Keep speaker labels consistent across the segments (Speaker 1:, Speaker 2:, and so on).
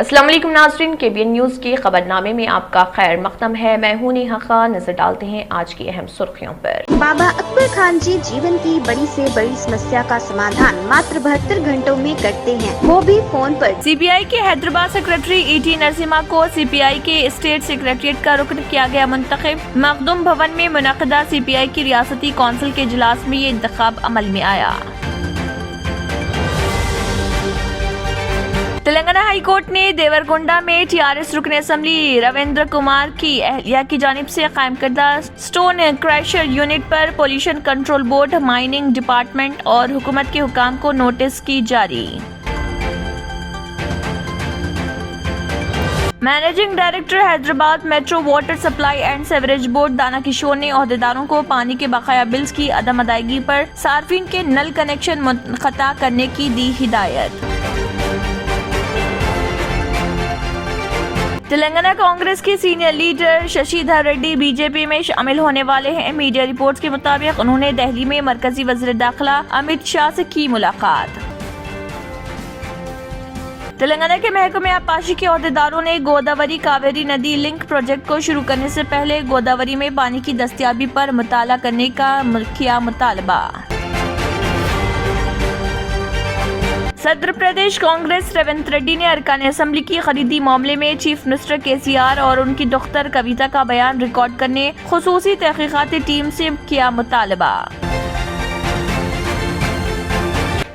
Speaker 1: अस्सलाम वालेकुम नाज़रीन, KBN न्यूज़ के खबरनामे में आपका खैर मक़दम है। मैं हूं नेहा खान। नजर डालते हैं आज की अहम सुर्खियों पर।
Speaker 2: बाबा अकबर खान जी जीवन की बड़ी से बड़ी समस्या का समाधान मात्र 72 घंटों में करते हैं, वो भी फोन पर।
Speaker 3: CPI के हैदराबाद सेक्रेटरी ET नरसिम्हा को CPI के स्टेट सेक्रेटरीट का रुकन किया गया मुंतखब। मखदूम भवन में मुनक़दा CPI की रियासती कौंसिल के इजलास में ये इंतखाब अमल में आया। तेलंगाना हाई कोर्ट ने देवरगोंडा में TRS रुकन असम्बली रविंद्र कुमार की अहलिया की जानिब से कायम करदा स्टोन क्रशर यूनिट पर pollution control board, mining department और हुकूमत के हुकाम को नोटिस की जारी। Managing director Hyderabad metro water supply and sewerage board दाना किशोर ने ओहदेदारों को पानी के बकाया बिल्स की अदम अदायगी पर सार्फिन के नल कनेक्शन मुनक़ता करने की दी हिदायत। तेलंगाना कांग्रेस के senior leader Shashidhar Reddy BJP में शामिल होने वाले हैं। मीडिया रिपोर्ट्स के मुताबिक उन्होंने दिल्ली में मरकजी वज़ीर दाखिला अमित शाह से की मुलाकात। तेलंगाना के महकमे आबपाशी के ओहदेदारों ने गोदावरी कावेरी नदी लिंक प्रोजेक्ट को शुरू करने से पहले गोदावरी में पानी की दस्तयाबी पर मुताला करने का किया मुतालबा। सदर प्रदेश कांग्रेस रेवंत रेड्डी ने अरकान असम्बली की खरीदी मामले में चीफ मिनिस्टर KCR और उनकी दुख्तर कविता का बयान रिकॉर्ड करने खुसूसी तहकीकाती टीम से किया मुतालबा।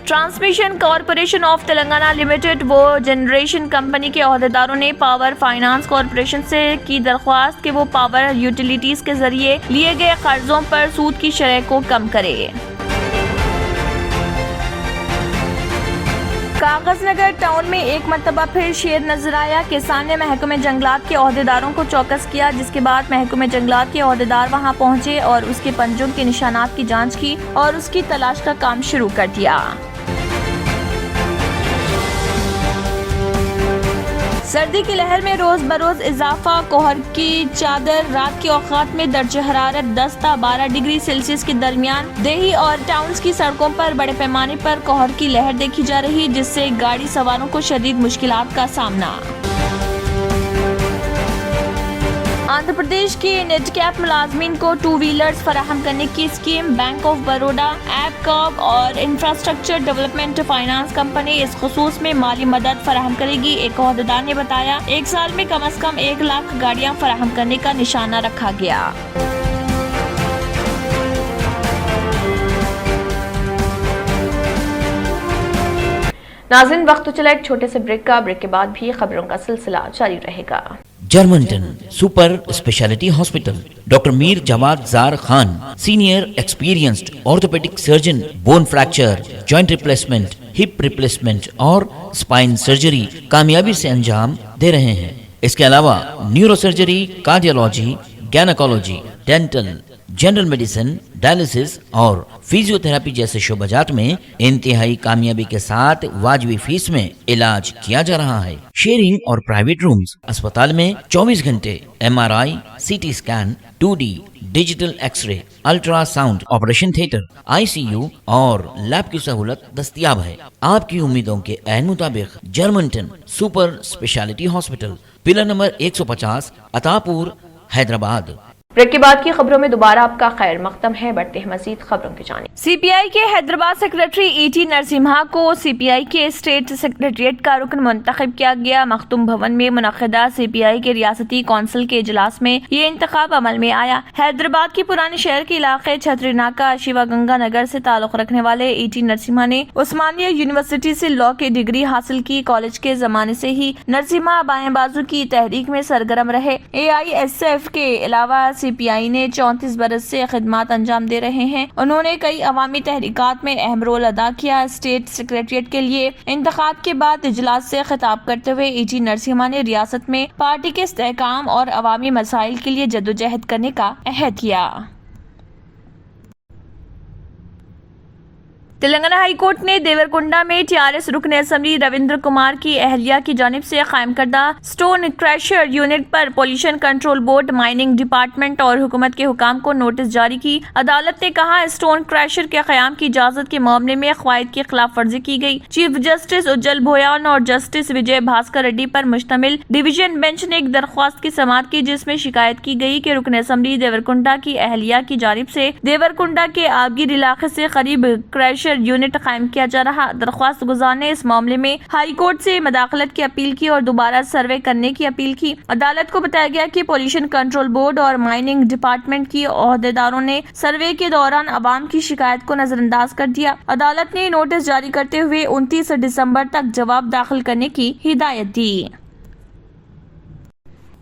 Speaker 3: Transmission corporation of Telangana limited वो जनरेशन कंपनी के ओहदेदारों ने पावर फाइनेंस कॉरपोरेशन से की दरख्वास्त कि वो पावर यूटिलिटीज के जरिए लिए गए कर्जों पर सूद की शरह को कम करे। कागज नगर टाउन में एक मरतबा फिर शेर नजर आया। किसान ने महकमे जंगलात के ओहदेदारों को चौकस किया, जिसके बाद महकमे जंगलात के ओहदेदार वहां पहुंचे और उसके पंजों के निशानात की जांच की और उसकी तलाश का काम शुरू कर दिया। सर्दी की लहर में रोज बरोज इजाफा। कोहर की चादर रात के औकात में दर्ज हरारत 10 से 12 डिग्री सेल्सियस के दरमियान देही और टाउन्स की सड़कों पर बड़े पैमाने पर कोहर की लहर देखी जा रही, जिससे गाड़ी सवारों को शदीद मुश्किलात का सामना। आंध्र प्रदेश के नेटकैप मुलाजमीन को 2 व्हीलर्स फराहम करने की स्कीम बैंक ऑफ बड़ौदा, एपकॉब और इंफ्रास्ट्रक्चर डेवलपमेंट फाइनेंस कंपनी इस खुसूस में माली मदद फराहम करेगी। एक ओहदेदार ने बताया 1 साल में कम से कम 1 लाख गाड़ियां फराहम करने का निशाना रखा गया।
Speaker 1: नाज़रीन, वक्त तो चला एक छोटे से ब्रेक का। ब्रेक के बाद भी खबरों का सिलसिला जारी रहेगा।
Speaker 4: Germanton super speciality hospital, doctor Mir Jawad Jar Khan, senior experienced orthopaedic surgeon, bone fracture, joint replacement, hip replacement और स्पाइन सर्जरी कामयाबी से अंजाम दे रहे हैं। इसके अलावा neuro surgery, cardiology, gynaecology, dental, general medicine, dialysis और फिजियोथेरेपी जैसे शोबाजात में इंतहाई कामयाबी के साथ वाजबी फीस में इलाज किया जा रहा है। शेयरिंग और प्राइवेट रूम्स। अस्पताल में 24 घंटे MRI, CT scan, 2D digital X-ray, ultrasound, operation theatre, ICU और लैब की सहूलत दस्तयाब है। आपकी उम्मीदों के ऐन मुताबिक Germanton super speciality hospital, pillar number 150, Attapur, Hyderabad.
Speaker 1: Break के बाद की खबरों में दोबारा आपका खैर मक़दम है। बढ़ते हैं मजीद खबरों की जानिब।
Speaker 3: CPI के हैदराबाद सेक्रेटरी ET नरसिम्हा को CPI के स्टेट सेक्रेटरीट का रुकन मुंतखब किया गया। मखदूम भवन में मुनक़दा CPI के रियासती कौंसिल के इजलास में ये इंतखाब अमल में आया। हैदराबाद की पुराने शहर के इलाके छतरी नाका शिवा गंगा नगर से ताल्लुक रखने वाले ET नरसिम्हा ने उस्मानिया यूनिवर्सिटी से लॉ की डिग्री हासिल की। कॉलेज के जमाने से ही नरसिम्हा बाएं बाजू की तहरीक में सरगर्म रहे। AISF के अलावा CPI ने 34 बरस से खिदमात अंजाम दे रहे हैं। उन्होंने कई अवामी तहरीकात में अहम रोल अदा किया। स्टेट सेक्रेटरीट के लिए इंतखाब के बाद इजलास से खिताब करते हुए ET नरसिम्हा ने रियासत में पार्टी के इस्तेहकाम और अवामी मसाइल के लिए जद्दोजहद करने का अहद किया। تلنگانہ ہائی کورٹ نے دیورکنڈا میں ٹی.آر.ایس رکن اسمبلی رویندر کمار کی اہلیہ کی جانب سے قائم کردہ سٹون کریشر یونٹ پر pollution control board, mining department اور حکومت کے حکام کو نوٹس جاری کی۔ عدالت نے کہا سٹون کریشر کے قیام کی اجازت کے معاملے میں قواعد کی خلاف ورزی کی گئی۔ چیف جسٹس اجل بھویان اور جسٹس وجے بھاسکر ریڈی پر مشتمل ڈویژن بینچ نے ایک درخواست کی سماعت کی، جس میں شکایت کی گئی کہ رکن اسمبلی دیورکنڈا کی اہلیہ کی جانب سے دیورکنڈا کے آبگیر علاقے سے قریب کریشر یونٹ قائم کیا جا رہا۔ درخواست گزار نے اس معاملے میں ہائی کورٹ سے مداخلت کی اپیل کی اور دوبارہ سروے کرنے کی اپیل کی۔ عدالت کو بتایا گیا کہ پولوشن کنٹرول بورڈ اور مائننگ ڈپارٹمنٹ کی عہدیداروں نے سروے کے دوران عوام کی شکایت کو نظر انداز کر دیا۔ عدالت نے نوٹس جاری کرتے ہوئے 29 دسمبر تک جواب داخل کرنے کی ہدایت دی۔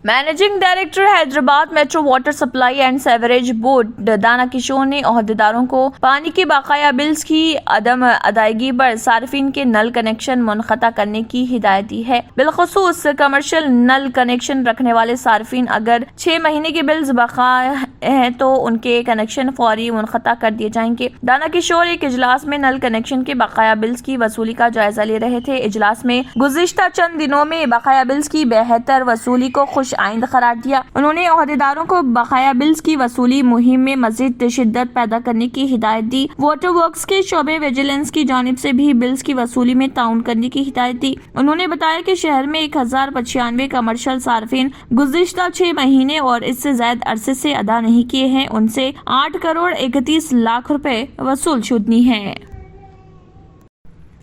Speaker 3: Managing director Hyderabad metro water supply and sewerage board Dana Kishore نے عہدیداروں کو پانی کے بقایا بلز کی عدم ادائیگی پر صارفین کے نل کنیکشن منقطع کرنے کی ہدایت دی ہے۔ بالخصوص کمرشل نل کنیکشن رکھنے والے صارفین اگر 6 مہینے کے بلز بقایا ہیں تو ان کے کنیکشن فوری منقطع کر دیے جائیں گے۔ دانا کشور ایک اجلاس میں نل کنیکشن کے بقایا بلز کی وصولی کا جائزہ لے رہے تھے۔ اجلاس میں گزشتہ چند دنوں میں بقایا بلز کی بہتر وصولی کو خوش آئند قرار دیا۔ انہوں نے عہدیداروں کو بقایا بلز کی وصولی مہم میں مزید شدت پیدا کرنے کی ہدایت دی۔ واٹر ورکس کے شعبے ویجیلنس کی جانب سے بھی بلز کی وصولی میں تعاون کرنے کی ہدایت دی۔ انہوں نے بتایا کہ شہر میں 1095 کمرشل صارفین گزشتہ 6 مہینے اور اس سے زائد عرصے سے ادا نہیں کیے ہیں، ان سے 8 کروڑ 31 لاکھ روپے وصول شدنی ہیں۔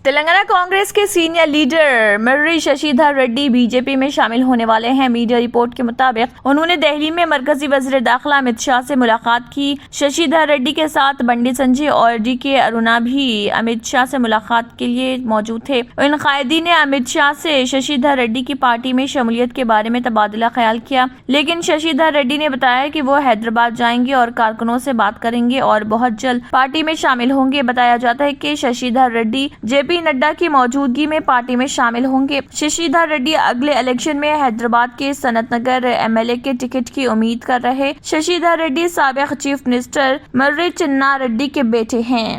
Speaker 3: تلنگانہ کانگریس کے senior leader Marri Shashidhar Reddy B J P میں شامل ہونے والے ہیں۔ میڈیا رپورٹ کے مطابق انہوں نے دہلی میں مرکزی وزیر داخلہ امت شاہ سے ملاقات کی۔ ششیدھر ریڈی کے ساتھ بنڈی سنجے اور ڈی کے ارونا بھی امت شاہ سے ملاقات کے لیے موجود تھے۔ ان قائدین نے امت شاہ سے ششیدھر ریڈی کی پارٹی میں شمولیت کے بارے میں تبادلہ خیال کیا، لیکن ششیدھر ریڈی نے بتایا کہ وہ حیدرآباد جائیں گے اور کارکنوں سے بات کریں گے اور بہت جلد پارٹی میں شامل ہوں گے۔ بتایا جاتا ہے کہ ششیدھر ریڈی جے پی نڈا کی موجودگی میں پارٹی میں شامل ہوں گے۔ ششیدھر ریڈی اگلے الیکشن میں حیدرآباد کے سنت نگر ایم ایل اے کے ٹکٹ کی امید کر رہے۔ ششیدھر ریڈی سابق چیف منسٹر مرری چنا ریڈی کے بیٹے ہیں۔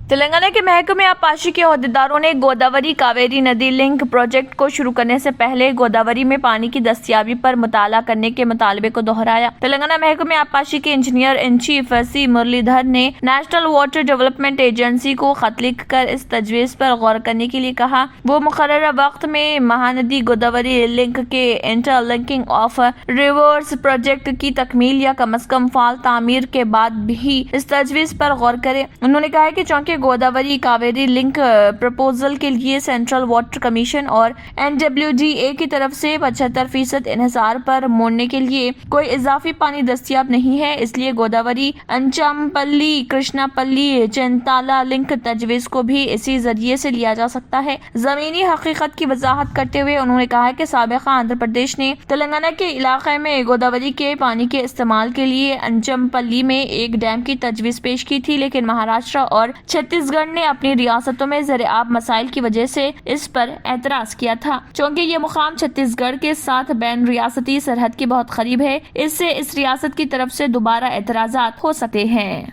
Speaker 3: تلنگانہ کے محکمہ آبپاشی کے عہدیداروں نے گوداوری کاویری ندی لنک پروجیکٹ کو شروع کرنے سے پہلے گوداوری میں پانی کی دستیابی پر مطالعہ کرنے کے مطالبے کو دہرایا۔ تلنگانہ محکمہ آبپاشی کے انجینئر ان چیف سی مرلی دھر نے نیشنل واٹر ڈیولپمنٹ ایجنسی کو خط لکھ کر اس تجویز پر غور کرنے کے لیے کہا۔ وہ مقررہ وقت میں مہاندی گوداوری لنک کے inter linking of rivers project کی تکمیل یا کم از کم فعال تعمیر کے بعد بھی اس تجویز پر غور کرے۔ انہوں نے کہا کہ چونکہ گوداوری کاویری لنک پروپوزل کے لیے سینٹرل واٹر کمیشن اور NWDA کی طرف سے 75% انحصار پر موڑنے کے لیے کوئی اضافی پانی دستیاب نہیں ہے، اس لیے گوداوری انچامپلی کرشنا پلی چنتالا لنک تجویز کو بھی اسی ذریعے سے لیا جا سکتا ہے۔ زمینی حقیقت کی وضاحت کرتے ہوئے انہوں نے کہا کہ سابقہ آندھرا پردیش نے تلنگانہ کے علاقے میں گوداوری کے پانی کے استعمال کے لیے انچمپلی میں ایک ڈیم کی تجویز پیش کی تھی، لیکن مہاراشٹر اور چھتیس گڑھ نے اپنی ریاستوں میں زیر آب مسائل کی وجہ سے اس پر اعتراض کیا تھا۔ چونکہ یہ مقام چھتیس گڑھ کے ساتھ بین ریاستی سرحد کے بہت قریب ہے، اس سے اس ریاست کی طرف سے دوبارہ اعتراضات ہو سکتے ہیں۔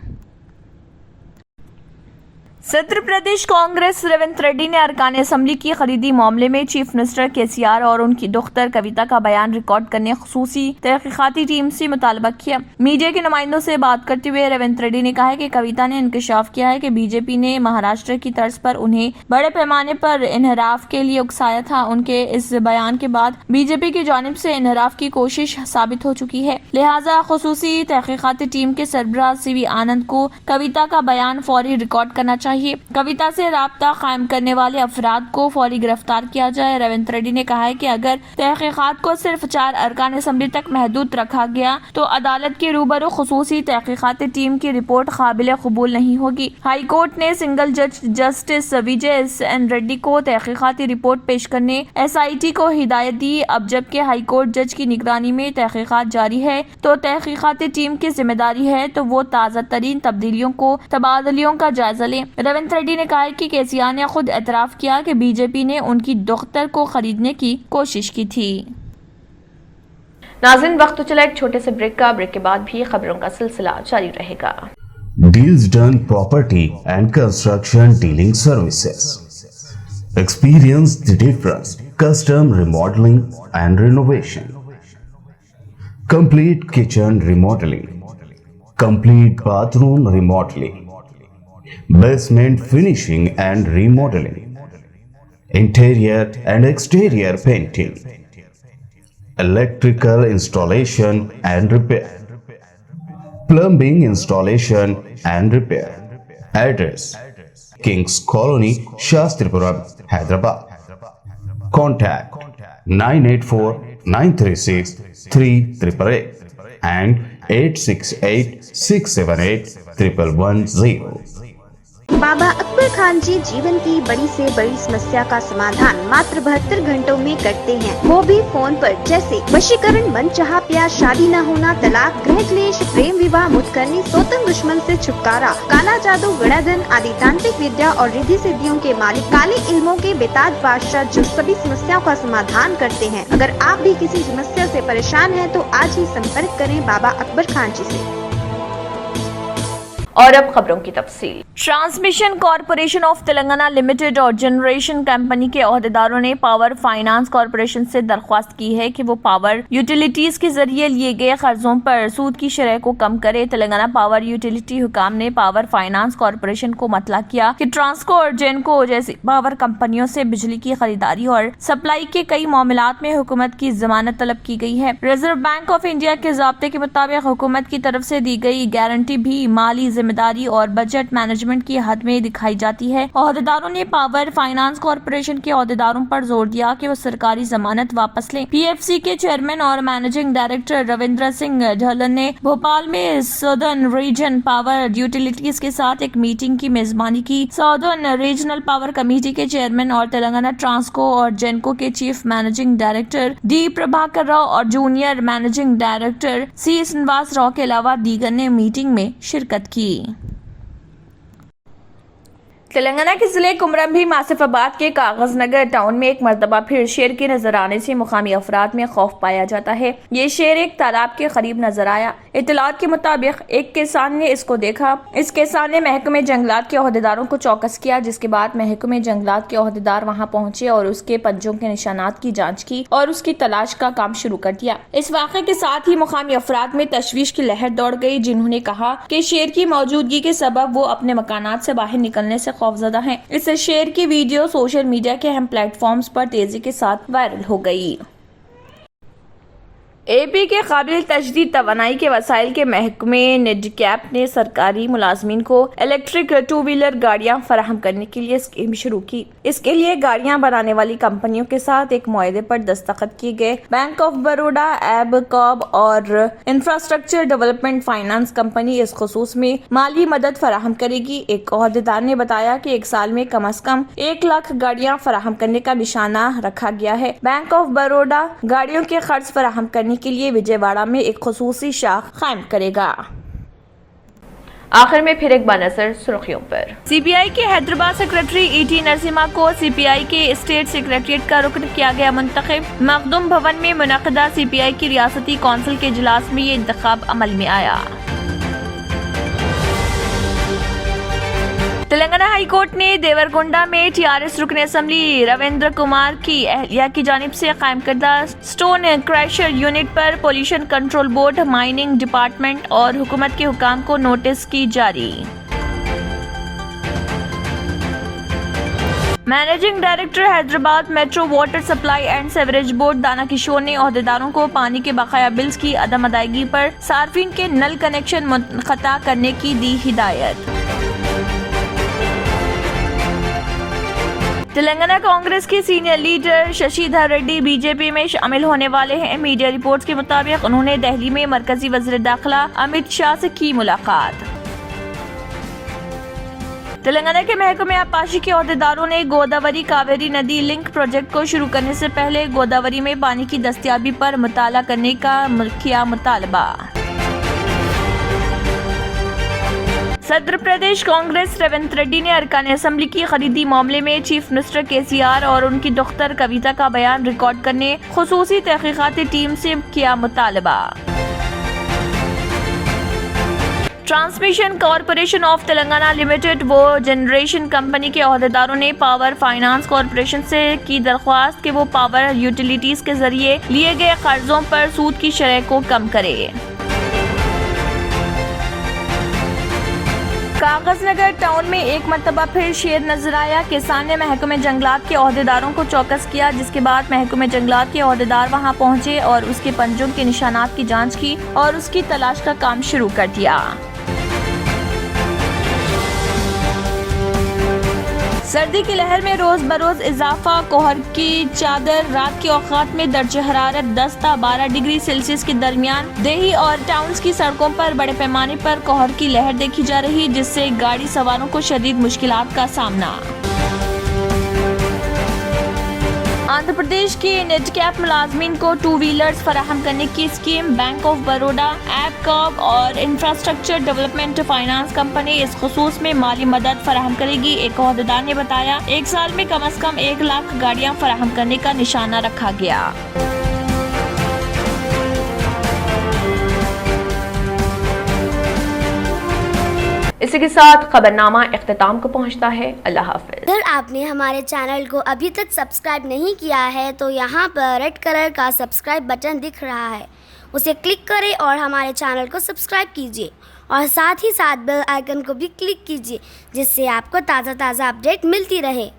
Speaker 3: صدر پردیش کانگریس ریونت ریڈی نے ارکان اسمبلی کی خریدی معاملے میں چیف منسٹر KCR اور ان کی دختر کویتا کا بیان ریکارڈ کرنے خصوصی تحقیقاتی ٹیم سے مطالبہ کیا۔ میڈیا کے نمائندوں سے بات کرتے ہوئے ریونت ریڈی نے کہا کہ کویتا نے انکشاف کیا ہے کہ BJP نے مہاراشٹر کی طرز پر انہیں بڑے پیمانے پر انحراف کے لیے اکسایا تھا۔ ان کے اس بیان کے بعد BJP کی جانب سے انحراف کی کوشش ثابت ہو چکی ہے، لہٰذا خصوصی تحقیقاتی ٹیم کے سربراہ CV آنند کو کویتا کا بیان فوری ریکارڈ کرنا چاہیے۔ کویتا سے رابطہ قائم کرنے والے افراد کو فوری گرفتار کیا جائے۔ ریونت ریڈی نے کہا ہے کہ اگر تحقیقات کو صرف 4 ارکان اسمبلی تک محدود رکھا گیا تو عدالت کے روبرو خصوصی تحقیقاتی ٹیم کی رپورٹ قابل قبول نہیں ہوگی۔ ہائی کورٹ نے سنگل جج جسٹس وجے SN ریڈی کو تحقیقاتی رپورٹ پیش کرنے SIT کو ہدایت دی۔ اب جبکہ ہائی کورٹ جج کی نگرانی میں تحقیقات جاری ہے تو تحقیقاتی ٹیم کی ذمہ داری ہے تو وہ تازہ ترین تبدیلیوں کو تبادلیوں کا جائزہ لیں۔ ریونت ریڈی نے کہا کہ KCR نے خود اعتراف کیا کہ BJP نے ان کی دختر کو خریدنے کی کوشش کی تھی۔
Speaker 1: ناظرین، وقت تو چلا ایک چھوٹے سے بریک کا، بریک کے بعد بھی خبروں کا سلسلہ جاری رہے گا۔
Speaker 5: Deals done property and construction dealing services. Experience the difference. Custom remodeling and renovation. Complete kitchen remodeling. Complete bathroom remodeling. Basement finishing and remodeling. Interior and exterior painting. Electrical installation and repair. Plumbing installation and repair. Address: Kings Colony, Shastripuram, Hyderabad. Contact 984-936-3888 and 868-678-1110.
Speaker 2: बाबा अकबर खान जी जीवन की बड़ी से बड़ी समस्या का समाधान मात्र 72 घंटों में करते हैं, वो भी फोन पर। जैसे वशीकरण, मनचाहा प्यार, शादी न होना, तलाक, गृह क्लेश, प्रेम विवाह, मुतकरनी, सोतन दुश्मन से छुटकारा, काला जादू, गणाधन आदि तांत्रिक विद्या और रिद्धि सिद्धियों के मालिक काले इल्मों के बेताज बादशाह जो सभी समस्याओं का समाधान करते हैं। अगर आप भी किसी समस्या से परेशान हैं तो आज ही संपर्क करें बाबा अकबर खान जी से।
Speaker 1: और अब खबरों की तफसील।
Speaker 3: Transmission corporation of Telangana limited और जनरेशन कंपनी के ओहदेदारों ने पावर फाइनेंस कॉरपोरेशन से दरख्वास्त की है कि वो पावर यूटिलिटीज के जरिए लिए गए कर्जों पर सूद की शरह को कम करे। तेलंगाना पावर यूटिलिटी हुकाम ने पावर फाइनेंस कॉरपोरेशन को मतला किया कि ट्रांसको और जेनको जैसी पावर कंपनियों से बिजली की खरीदारी और सप्लाई के कई मामलात में हुकूमत की जमानत तलब की गई है। रिजर्व बैंक ऑफ इंडिया के ज़ाब्ते के मुताबिक हुकूमत की तरफ से दी गई गारंटी भी माली जिम्मेदारी और बजट मैनेजमेंट की हद में दिखाई जाती है। ओहदेदारों ने पावर फाइनेंस कॉरपोरेशन के ओहदेदारों पर जोर दिया कि वो सरकारी जमानत वापस लें। पीएफसी के चेयरमैन और मैनेजिंग डायरेक्टर रविंद्र सिंह ढलन ने भोपाल में सदर्न रीजन पावर यूटिलिटीज के साथ एक मीटिंग की मेजबानी की। सदर्न रीजनल पावर कमेटी के चेयरमैन और तेलंगाना ट्रांसको और जेनको के chief managing director D Prabhakar Rao और जूनियर मैनेजिंग डायरेक्टर सी श्रीनिवास राव के अलावा दीगर ने मीटिंग में शिरकत की। तेलंगाना के जिले कुमरंभी मासिफाबाद के कागज नगर टाउन में एक मरतबा फिर शेर के नजर आने से मुकामी अफराद में खौफ पाया जाता है। ये शेर एक तालाब के करीब नजर आया। इत्तलात के मुताबिक एक किसान ने इसको देखा। इस किसान ने महकमे जंगलात के ओहदेदारों को चौकस किया, जिसके बाद महकमे जंगलात के ओहदेदार वहां पहुंचे और उसके पंजों के निशानात की जाँच की और उसकी तलाश का काम शुरू कर दिया। इस वाक़े के साथ ही मुकामी अफराद में तशवीश की लहर दौड़ गई, जिन्होंने कहा कि शेर की मौजूदगी के सबब वो अपने मकानात से बाहर निकलने से खौफजदा हैं। इस शेर की वीडियो सोशल मीडिया के अहम प्लेटफॉर्म्स पर तेजी के साथ वायरल हो गई। एपी के काबिल तजदीद तवानाई के वसाइल के महकमे नेडकैप ने सरकारी मुलाजमीन को इलेक्ट्रिक टू व्हीलर गाड़ियां फराहम करने के लिए स्कीम शुरू की। इसके लिए गाड़ियां बनाने वाली कंपनियों के साथ एक मुआहदे पर दस्तखत किए गए। बैंक ऑफ बड़ौदा, एबकॉब और इंफ्रास्ट्रक्चर डेवलपमेंट फाइनेंस कंपनी इस खुसूस में माली मदद फराहम करेगी। एक ओहदेदार ने बताया कि एक साल में कम अज कम 1 लाख गाड़ियां फराहम करने का निशाना रखा गया है। बैंक ऑफ बड़ौदा गाड़ियों के खर्च फराहम करने के लिए विजयवाड़ा में एक खुसूसी शाख कायम करेगा।
Speaker 1: आखिर में फिर एक बार नजर सुर्खियों पर।
Speaker 3: सीपीआई के हैदराबाद सेक्रेटरी ईटी नरसिम्हा को सीपीआई के स्टेट सेक्रेटरिएट का रुकन किया गया मुंतखब। मखदूम भवन में मुनक़दा सीपीआई की रियासती कौंसिल के इजलास में ये इंतखाब अमल में आया। तेलंगाना हाई कोर्ट ने देवरकोंडा में टीआरएस रुकन असेंबली रविंद्र कुमार की अहलिया की जानिब से कायम करदा स्टोन क्रशर यूनिट पर pollution control board, mining department और हुकूमत के हुकाम को नोटिस की जारी। Managing director Hyderabad metro water supply and sewerage board दाना किशोर ने ओहदेदारों को पानी के बकाया बिल्स की अदम अदायगी पर सार्फिन के नल कनेक्शन मुनक़ता करने की दी हिदायत। तेलंगाना कांग्रेस के senior leader Shashidhar Reddy BJP में शामिल होने वाले हैं। मीडिया रिपोर्ट्स के मुताबिक उन्होंने दिल्ली में मरकजी वज़ीर दाखिला अमित शाह से की मुलाकात। तेलंगाना के महकमे आबपाशी के ओहदेदारों ने गोदावरी कावेरी नदी लिंक प्रोजेक्ट को शुरू करने से पहले गोदावरी में पानी की दस्तयाबी पर मुताला करने का किया मुतालबा। सदर प्रदेश कांग्रेस रेवंत रेड्डी ने अरकान असेंबली की खरीदी मामले में चीफ मिनिस्टर केसीआर और उनकी दुख्तर कविता का बयान रिकॉर्ड करने खुसूसी तहकीकाती टीम से किया मुतालबा। Transmission corporation of Telangana limited वो जनरेशन कंपनी के अहदेदारों ने पावर फाइनेंस कॉरपोरेशन से की दरख्वास्त कि वो पावर यूटिलिटीज के जरिए लिए गए कर्जों पर सूद की शरह को कम करे। कागज नगर टाउन में एक मरतबा फिर शेर नजर आया। किसान ने महकमे जंगलात के अहदेदारों को चौकस किया, जिसके बाद महकमे जंगलात के अहदेदार वहां पहुंचे और उसके पंजों के निशानात की जांच की और उसकी तलाश का काम शुरू कर दिया। सर्दी की लहर में रोज बरोज इजाफा। कोहर की चादर रात के औकात में दर्जे हरारत 10 से 12 डिग्री सेल्सियस के दरमियान देही और टाउन्स की सड़कों पर बड़े पैमाने पर कोहर की लहर देखी जा रही, जिससे गाड़ी सवारों को शदीद मुश्किलात का सामना। आंध्र प्रदेश के नेट कैप मुलाजमीन को 2 व्हीलर्स फराहम करने की स्कीम बैंक ऑफ बड़ौदा, एपकॉब और इंफ्रास्ट्रक्चर डेवलपमेंट फाइनेंस कंपनी इस खुसूस में माली मदद फराहम करेगी। एक अहदेदार ने बताया 1 साल में कम से कम 1 लाख गाड़ियां फराहम करने का निशाना रखा गया।
Speaker 1: इसी के साथ खबरनामा इख्तिताम को पहुंचता है। अल्लाह हाफिज।
Speaker 6: अगर आपने हमारे चैनल को अभी तक सब्सक्राइब नहीं किया है तो यहाँ पर रेड कलर का सब्सक्राइब बटन दिख रहा है, उसे क्लिक करें और हमारे चैनल को सब्सक्राइब कीजिए और साथ ही साथ बेल आइकन को भी क्लिक कीजिए, जिससे आपको ताज़ा अपडेट मिलती रहे।